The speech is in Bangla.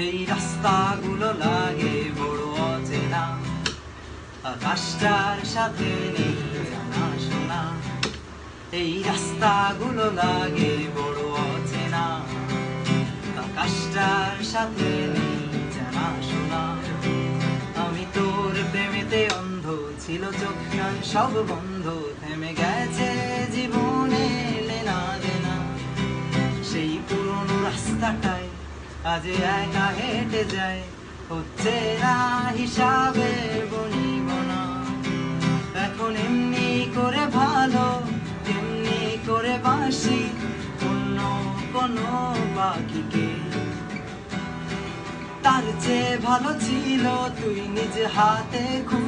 এই রাস্তাগুলো লাগে বড় অচেনা, আকাশটার সাথে নেই জানা শোনা। এই রাস্তাগুলো লাগে বড় অচেনা, আকাশটার সাথে নেই জানা শোনা। আমি তোর প্রেমেতে অন্ধ, ছিল চোখ কান সব বন্ধ, থেমে গেছে জীবনে লেনা দেনা। সেই পুরনো রাস্তাটায় আজ একা হেঁটে যায়, হচ্ছে না হিসাবে বনিব না। এখন এমনি করে ভালো, এমনি করে বাসি অন্য কোনো বাকিকে। তার চেয়ে ভালো ছিল তুই নিজ হাতে খুন